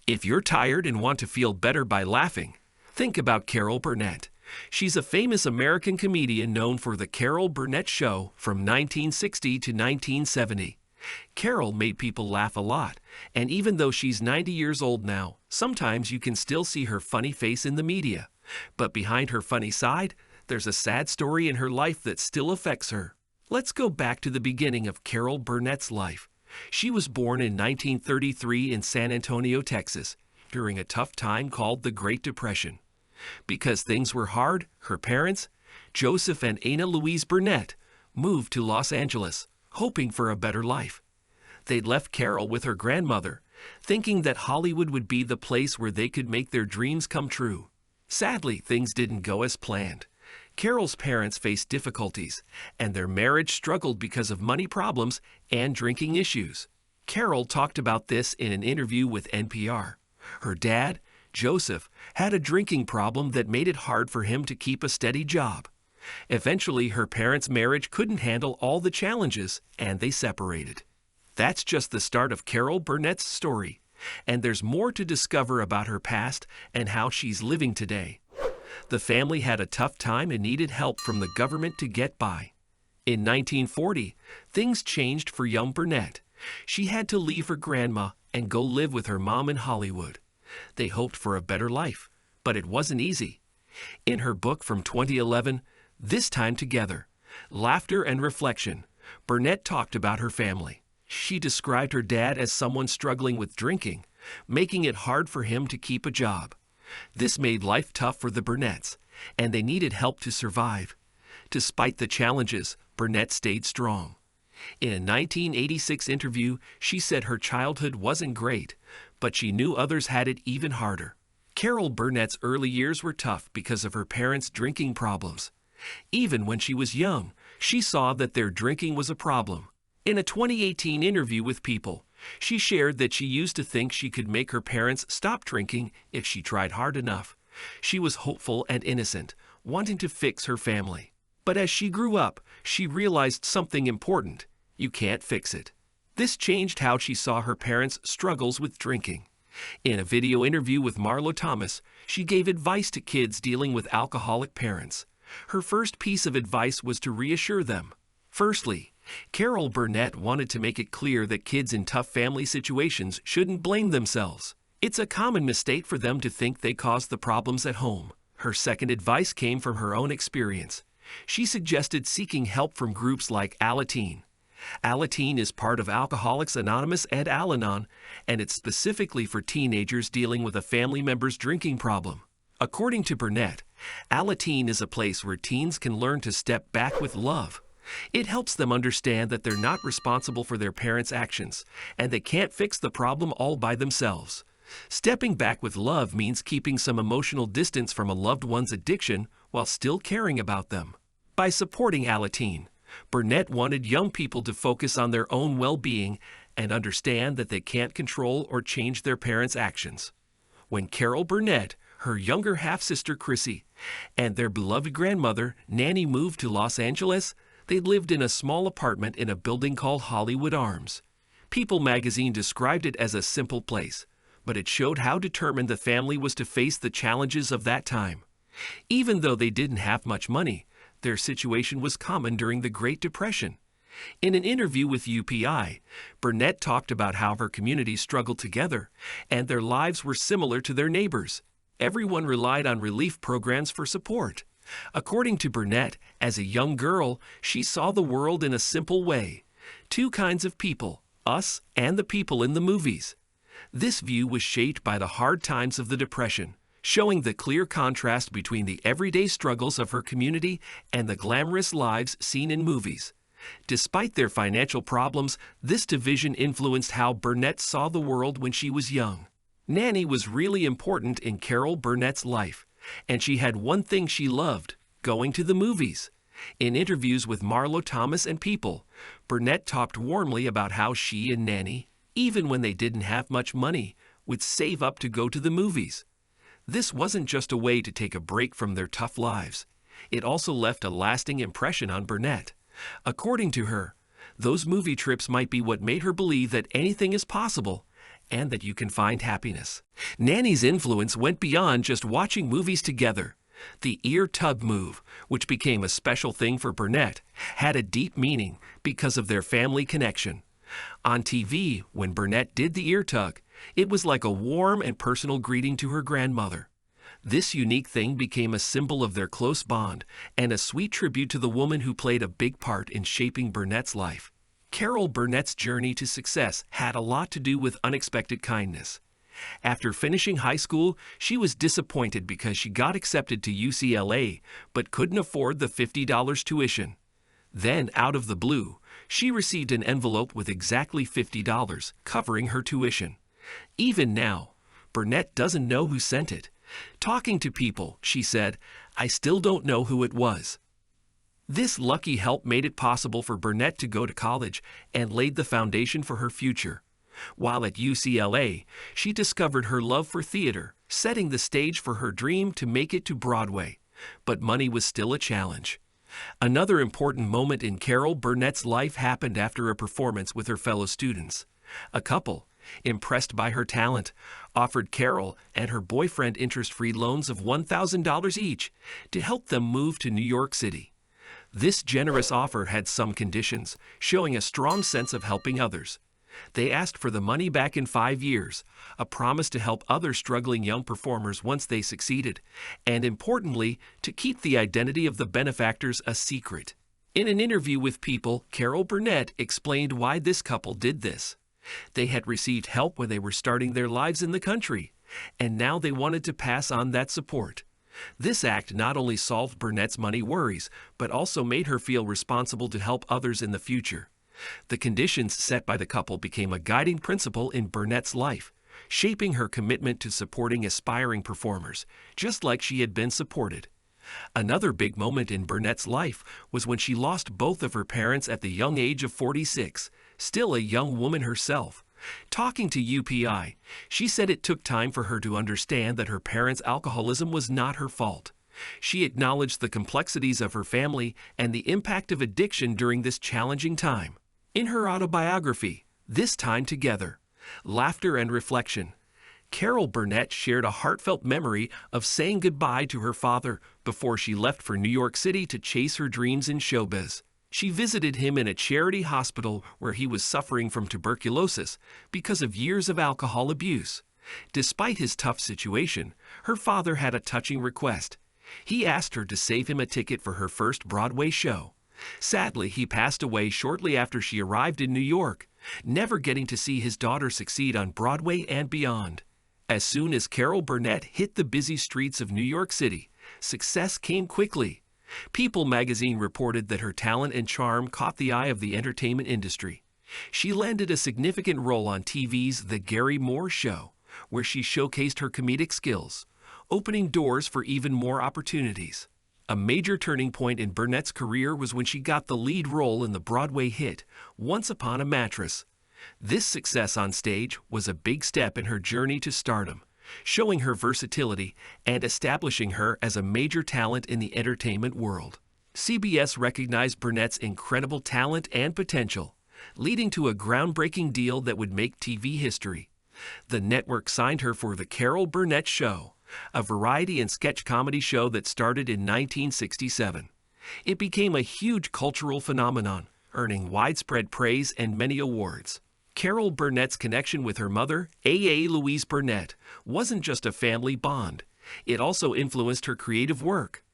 If you're tired and want to feel better by laughing, think about Carol Burnett. She's a famous American comedian known for the Carol Burnett Show from 1960 to 1970. Carol made people laugh a lot, and even though she's 90 years old now, sometimes you can still see her funny face in the media. But behind her funny side, there's a sad story in her life that still affects her. Let's go back to the beginning of Carol Burnett's life. She was born in 1933 in San Antonio, Texas, during a tough time called the Great Depression. Because things were hard, her parents, Joseph and Anna Louise Burnett, moved to Los Angeles, hoping for a better life. They'd left Carol with her grandmother, thinking that Hollywood would be the place where they could make their dreams come true. Sadly, things didn't go as planned. Carol's parents faced difficulties, and their marriage struggled because of money problems and drinking issues. Carol talked about this in an interview with NPR. Her dad, Joseph, had a drinking problem that made it hard for him to keep a steady job. Eventually, her parents' marriage couldn't handle all the challenges, and they separated. That's just the start of Carol Burnett's story, and there's more to discover about her past and how she's living today. The family had a tough time and needed help from the government to get by. In 1940, things changed for young Burnett. She had to leave her grandma and go live with her mom in Hollywood. They hoped for a better life, but it wasn't easy. In her book from 2011, This Time Together, Laughter and Reflection, Burnett talked about her family. She described her dad as someone struggling with drinking, making it hard for him to keep a job. This made life tough for the Burnetts, and they needed help to survive. Despite the challenges, Burnett stayed strong. In a 1986 interview, she said her childhood wasn't great, but she knew others had it even harder. Carol Burnett's early years were tough because of her parents' drinking problems. Even when she was young, she saw that their drinking was a problem. In a 2018 interview with People, she shared that she used to think she could make her parents stop drinking if she tried hard enough. She was hopeful and innocent, wanting to fix her family. But as she grew up, she realized something important. You can't fix it. This changed how she saw her parents' struggles with drinking. In a video interview with Marlo Thomas, she gave advice to kids dealing with alcoholic parents. Her first piece of advice was to reassure them. Firstly, Carol Burnett wanted to make it clear that kids in tough family situations shouldn't blame themselves. It's a common mistake for them to think they caused the problems at home. Her second advice came from her own experience. She suggested seeking help from groups like Alateen. Alateen is part of Alcoholics Anonymous and Al-Anon, and it's specifically for teenagers dealing with a family member's drinking problem. According to Burnett, Alateen is a place where teens can learn to step back with love. It helps them understand that they're not responsible for their parents' actions, and they can't fix the problem all by themselves. Stepping back with love means keeping some emotional distance from a loved one's addiction while still caring about them. By supporting Alateen, Burnett wanted young people to focus on their own well-being and understand that they can't control or change their parents' actions. When Carol Burnett, her younger half-sister Chrissy, and their beloved grandmother, Nanny, moved to Los Angeles, they lived in a small apartment in a building called Hollywood Arms. People magazine described it as a simple place, but it showed how determined the family was to face the challenges of that time. Even though they didn't have much money, their situation was common during the Great Depression. In an interview with UPI, Burnett talked about how her community struggled together, and their lives were similar to their neighbors. Everyone relied on relief programs for support. According to Burnett, as a young girl, she saw the world in a simple way. Two kinds of people, us and the people in the movies. This view was shaped by the hard times of the Depression, showing the clear contrast between the everyday struggles of her community and the glamorous lives seen in movies. Despite their financial problems, this division influenced how Burnett saw the world when she was young. Nanny was really important in Carol Burnett's life, and she had one thing she loved: going to the movies. In interviews with Marlo Thomas and People, Burnett talked warmly about how she and Nanny, even when they didn't have much money, would save up to go to the movies. This wasn't just a way to take a break from their tough lives. It also left a lasting impression on Burnett. According to her, those movie trips might be what made her believe that anything is possible and that you can find happiness. Nanny's influence went beyond just watching movies together. The ear tug move, which became a special thing for Burnett, had a deep meaning because of their family connection. On TV, when Burnett did the ear tug, it was like a warm and personal greeting to her grandmother. This unique thing became a symbol of their close bond and a sweet tribute to the woman who played a big part in shaping Burnett's life. Carol Burnett's journey to success had a lot to do with unexpected kindness. After finishing high school, she was disappointed because she got accepted to UCLA but couldn't afford the $50 tuition. Then, out of the blue, she received an envelope with exactly $50 covering her tuition. Even now, Burnett doesn't know who sent it. Talking to people, she said, "I still don't know who it was." This lucky help made it possible for Burnett to go to college and laid the foundation for her future. While at UCLA, she discovered her love for theater, setting the stage for her dream to make it to Broadway. But money was still a challenge. Another important moment in Carol Burnett's life happened after a performance with her fellow students. A couple, impressed by her talent, offered Carol and her boyfriend interest-free loans of $1,000 each to help them move to New York City. This generous offer had some conditions, showing a strong sense of helping others. They asked for the money back in 5 years, a promise to help other struggling young performers once they succeeded, and importantly, to keep the identity of the benefactors a secret. In an interview with People, Carol Burnett explained why this couple did this. They had received help when they were starting their lives in the country, and now they wanted to pass on that support. This act not only solved Burnett's money worries, but also made her feel responsible to help others in the future. The conditions set by the couple became a guiding principle in Burnett's life, shaping her commitment to supporting aspiring performers, just like she had been supported. Another big moment in Burnett's life was when she lost both of her parents at the young age of 46, still a young woman herself. Talking to UPI, she said it took time for her to understand that her parents' alcoholism was not her fault. She acknowledged the complexities of her family and the impact of addiction during this challenging time. In her autobiography, This Time Together, Laughter and Reflection, Carol Burnett shared a heartfelt memory of saying goodbye to her father before she left for New York City to chase her dreams in showbiz. She visited him in a charity hospital where he was suffering from tuberculosis because of years of alcohol abuse. Despite his tough situation, her father had a touching request. He asked her to save him a ticket for her first Broadway show. Sadly, he passed away shortly after she arrived in New York, never getting to see his daughter succeed on Broadway and beyond. As soon as Carol Burnett hit the busy streets of New York City, success came quickly. People magazine reported that her talent and charm caught the eye of the entertainment industry. She landed a significant role on TV's The Gary Moore Show, where she showcased her comedic skills, opening doors for even more opportunities. A major turning point in Burnett's career was when she got the lead role in the Broadway hit Once Upon a Mattress. This success on stage was a big step in her journey to stardom, showing her versatility and establishing her as a major talent in the entertainment world. CBS recognized Burnett's incredible talent and potential, leading to a groundbreaking deal that would make TV history. The network signed her for The Carol Burnett Show, a variety and sketch comedy show that started in 1967. It became a huge cultural phenomenon, earning widespread praise and many awards. Carol Burnett's connection with her mother, A.A. Louise Burnett, wasn't just a family bond. It also influenced her creative work.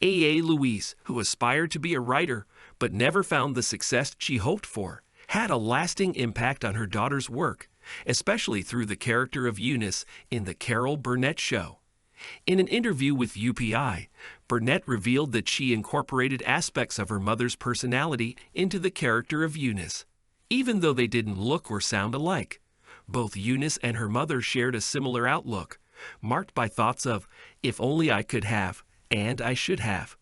A.A. Louise, who aspired to be a writer but never found the success she hoped for, had a lasting impact on her daughter's work, especially through the character of Eunice in The Carol Burnett Show. In an interview with UPI, Burnett revealed that she incorporated aspects of her mother's personality into the character of Eunice. Even though they didn't look or sound alike, both Eunice and her mother shared a similar outlook, marked by thoughts of, "If only I could have, and I should have."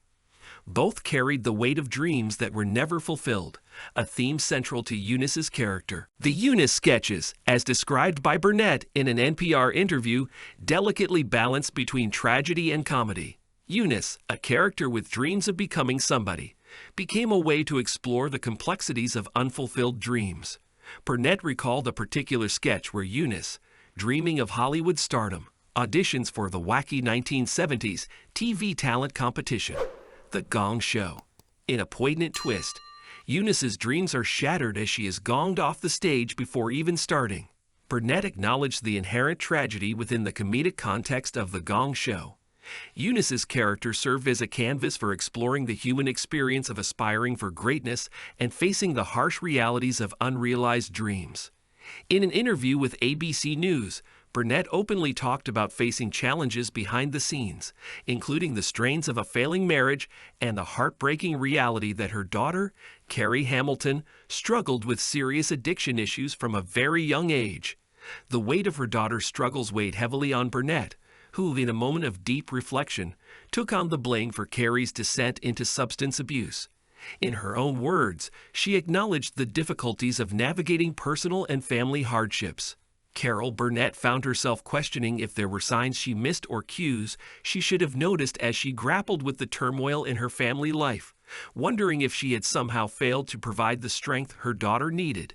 Both carried the weight of dreams that were never fulfilled, a theme central to Eunice's character. The Eunice sketches, as described by Burnett in an NPR interview, delicately balance between tragedy and comedy. Eunice, a character with dreams of becoming somebody, became a way to explore the complexities of unfulfilled dreams. Burnett recalled a particular sketch where Eunice, dreaming of Hollywood stardom, auditions for the wacky 1970s TV talent competition, The Gong Show. In a poignant twist, Eunice's dreams are shattered as she is gonged off the stage before even starting. Burnett acknowledged the inherent tragedy within the comedic context of The Gong Show. Eunice's character served as a canvas for exploring the human experience of aspiring for greatness and facing the harsh realities of unrealized dreams. In an interview with ABC News, Burnett openly talked about facing challenges behind the scenes, including the strains of a failing marriage and the heartbreaking reality that her daughter, Carrie Hamilton, struggled with serious addiction issues from a very young age. The weight of her daughter's struggles weighed heavily on Burnett, who, in a moment of deep reflection, took on the blame for Carrie's descent into substance abuse. In her own words, she acknowledged the difficulties of navigating personal and family hardships. Carol Burnett found herself questioning if there were signs she missed or cues she should have noticed as she grappled with the turmoil in her family life, wondering if she had somehow failed to provide the strength her daughter needed.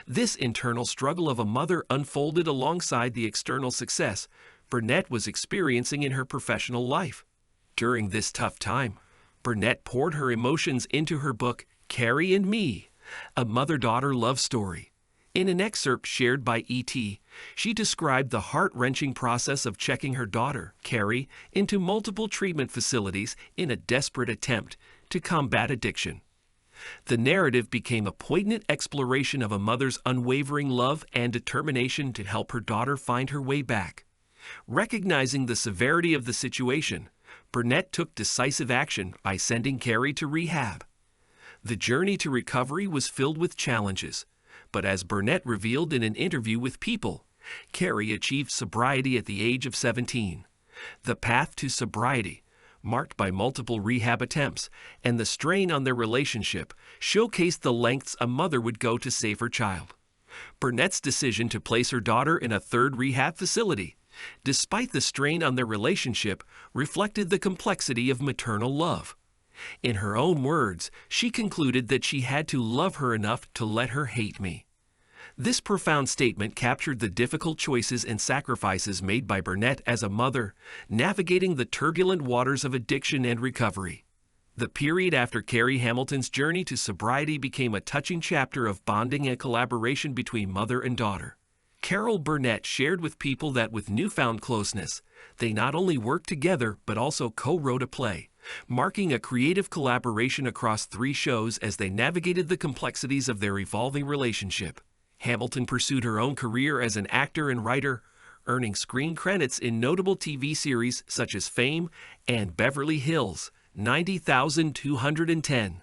This internal struggle of a mother unfolded alongside the external success Burnett was experiencing in her professional life. During this tough time, Burnett poured her emotions into her book, Carrie and Me, a mother-daughter love story. In an excerpt shared by E.T., she described the heart-wrenching process of checking her daughter, Carrie, into multiple treatment facilities in a desperate attempt to combat addiction. The narrative became a poignant exploration of a mother's unwavering love and determination to help her daughter find her way back. Recognizing the severity of the situation, Burnett took decisive action by sending Carrie to rehab. The journey to recovery was filled with challenges, but as Burnett revealed in an interview with People, Carrie achieved sobriety at the age of 17. The path to sobriety, marked by multiple rehab attempts and the strain on their relationship, showcased the lengths a mother would go to save her child. Burnett's decision to place her daughter in a third rehab facility, despite the strain on their relationship, reflected the complexity of maternal love. In her own words, she concluded that she had to love her enough to let her hate me. This profound statement captured the difficult choices and sacrifices made by Burnett as a mother, navigating the turbulent waters of addiction and recovery. The period after Carrie Hamilton's journey to sobriety became a touching chapter of bonding and collaboration between mother and daughter. Carol Burnett shared with People that with newfound closeness, they not only worked together but also co-wrote a play, marking a creative collaboration across 3 shows as they navigated the complexities of their evolving relationship. Hamilton pursued her own career as an actor and writer, earning screen credits in notable TV series such as Fame and Beverly Hills 90,210.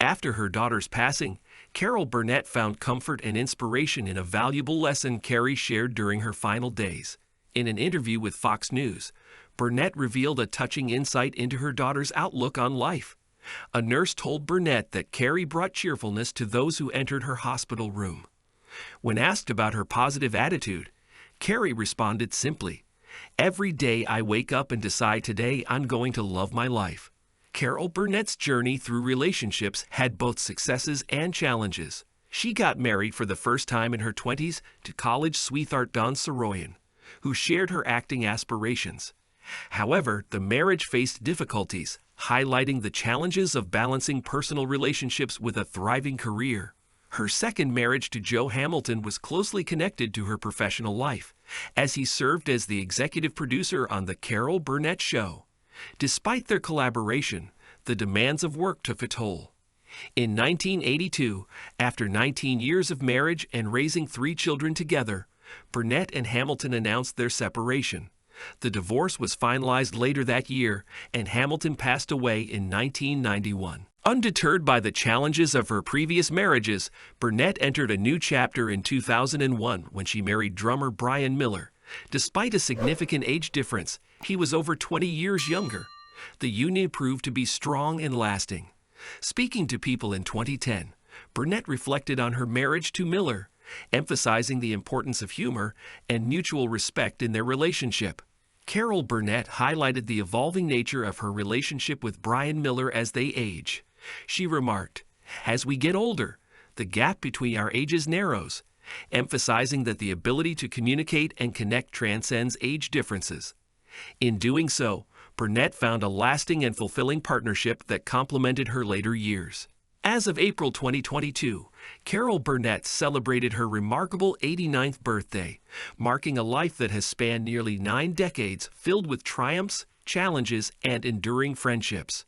After her daughter's passing, Carol Burnett found comfort and inspiration in a valuable lesson Carrie shared during her final days. In an interview with Fox News, Burnett revealed a touching insight into her daughter's outlook on life. A nurse told Burnett that Carrie brought cheerfulness to those who entered her hospital room. When asked about her positive attitude, Carrie responded simply, "Every day I wake up and decide today I'm going to love my life." Carol Burnett's journey through relationships had both successes and challenges. She got married for the first time in her 20s to college sweetheart Don Soroyan, who shared her acting aspirations. However, the marriage faced difficulties, highlighting the challenges of balancing personal relationships with a thriving career. Her second marriage to Joe Hamilton was closely connected to her professional life, as he served as the executive producer on The Carol Burnett Show. Despite their collaboration, the demands of work took a toll. In 1982, after 19 years of marriage and raising 3 children together, Burnett and Hamilton announced their separation. The divorce was finalized later that year, and Hamilton passed away in 1991. Undeterred by the challenges of her previous marriages, Burnett entered a new chapter in 2001 when she married drummer Brian Miller. Despite a significant age difference, he was over 20 years younger. The union proved to be strong and lasting. Speaking to People in 2010, Burnett reflected on her marriage to Miller, emphasizing the importance of humor and mutual respect in their relationship. Carol Burnett highlighted the evolving nature of her relationship with Brian Miller as they age. She remarked, "As we get older, the gap between our ages narrows, emphasizing that the ability to communicate and connect transcends age differences. In doing so, Burnett found a lasting and fulfilling partnership that complemented her later years. As of April 2022, Carol Burnett celebrated her remarkable 89th birthday, marking a life that has spanned nearly 9 decades filled with triumphs, challenges, and enduring friendships.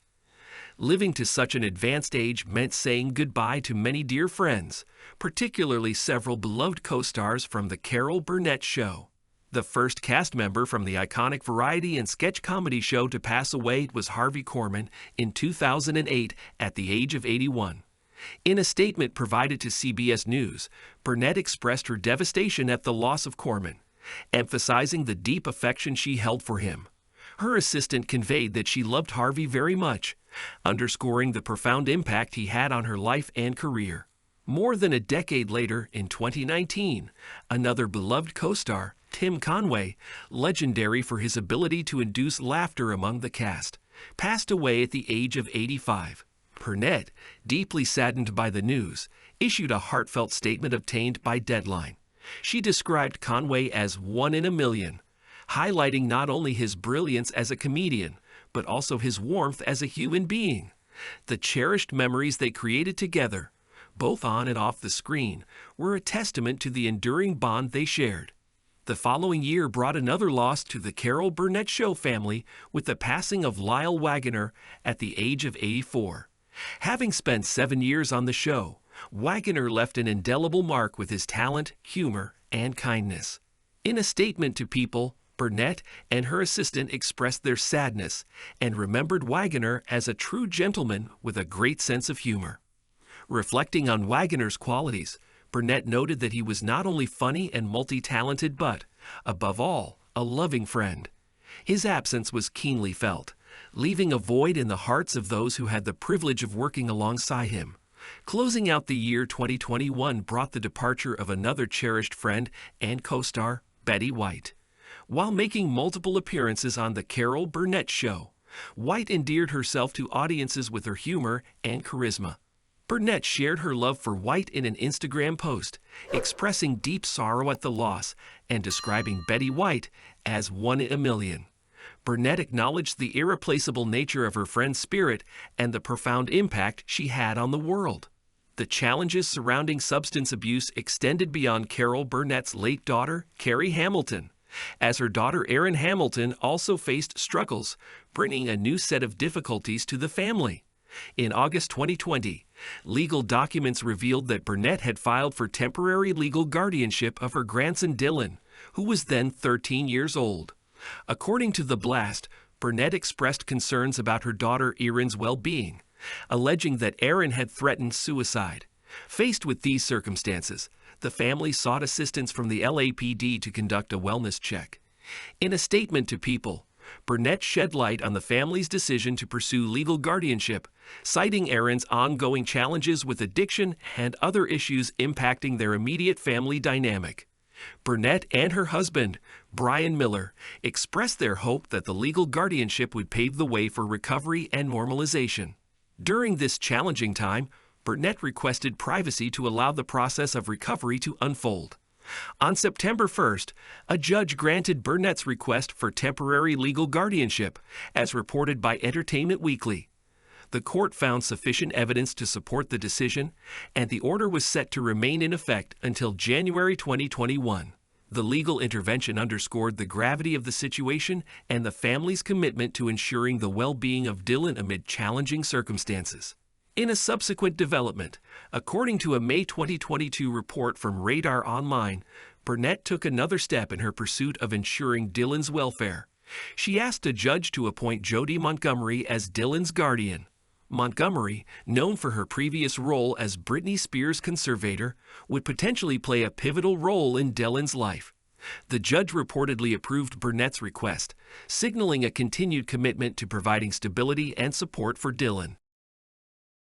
Living to such an advanced age meant saying goodbye to many dear friends, particularly several beloved co-stars from The Carol Burnett Show. The first cast member from the iconic variety and sketch comedy show to pass away was Harvey Korman in 2008 at the age of 81. In a statement provided to CBS News, Burnett expressed her devastation at the loss of Korman, emphasizing the deep affection she held for him. Her assistant conveyed that she loved Harvey very much, underscoring the profound impact he had on her life and career. More than a decade later, in 2019, another beloved co-star, Tim Conway, legendary for his ability to induce laughter among the cast, passed away at the age of 85. Burnett, deeply saddened by the news, issued a heartfelt statement obtained by Deadline. She described Conway as one in a million, highlighting not only his brilliance as a comedian, but also his warmth as a human being. The cherished memories they created together, both on and off the screen, were a testament to the enduring bond they shared. The following year brought another loss to the Carol Burnett Show family with the passing of Lyle Waggoner at the age of 84. Having spent 7 years on the show, Waggoner left an indelible mark with his talent, humor, and kindness. In a statement to People, Burnett and her assistant expressed their sadness and remembered Waggoner as a true gentleman with a great sense of humor. Reflecting on Waggoner's qualities, Burnett noted that he was not only funny and multi-talented but, above all, a loving friend. His absence was keenly felt, leaving a void in the hearts of those who had the privilege of working alongside him. Closing out the year 2021 brought the departure of another cherished friend and co-star, Betty White. While making multiple appearances on The Carol Burnett Show, White endeared herself to audiences with her humor and charisma. Burnett shared her love for White in an Instagram post, expressing deep sorrow at the loss and describing Betty White as one in a million. Burnett acknowledged the irreplaceable nature of her friend's spirit and the profound impact she had on the world. The challenges surrounding substance abuse extended beyond Carol Burnett's late daughter, Carrie Hamilton, as her daughter Erin Hamilton also faced struggles, bringing a new set of difficulties to the family. In August 2020, legal documents revealed that Burnett had filed for temporary legal guardianship of her grandson Dylan, who was then 13 years old. According to The Blast, Burnett expressed concerns about her daughter Erin's well-being, alleging that Erin had threatened suicide. Faced with these circumstances, the family sought assistance from the LAPD to conduct a wellness check. In a statement to People, Burnett shed light on the family's decision to pursue legal guardianship, citing Erin's ongoing challenges with addiction and other issues impacting their immediate family dynamic. Burnett and her husband, Brian Miller, expressed their hope that the legal guardianship would pave the way for recovery and normalization. During this challenging time, Burnett requested privacy to allow the process of recovery to unfold. On September 1st, a judge granted Burnett's request for temporary legal guardianship, as reported by Entertainment Weekly. The court found sufficient evidence to support the decision, and the order was set to remain in effect until January 2021. The legal intervention underscored the gravity of the situation and the family's commitment to ensuring the well-being of Dylan amid challenging circumstances. In a subsequent development, according to a May 2022 report from Radar Online, Burnett took another step in her pursuit of ensuring Dylan's welfare. She asked a judge to appoint Jody Montgomery as Dylan's guardian. Montgomery, known for her previous role as Britney Spears' conservator, would potentially play a pivotal role in Dylan's life. The judge reportedly approved Burnett's request, signaling a continued commitment to providing stability and support for Dylan.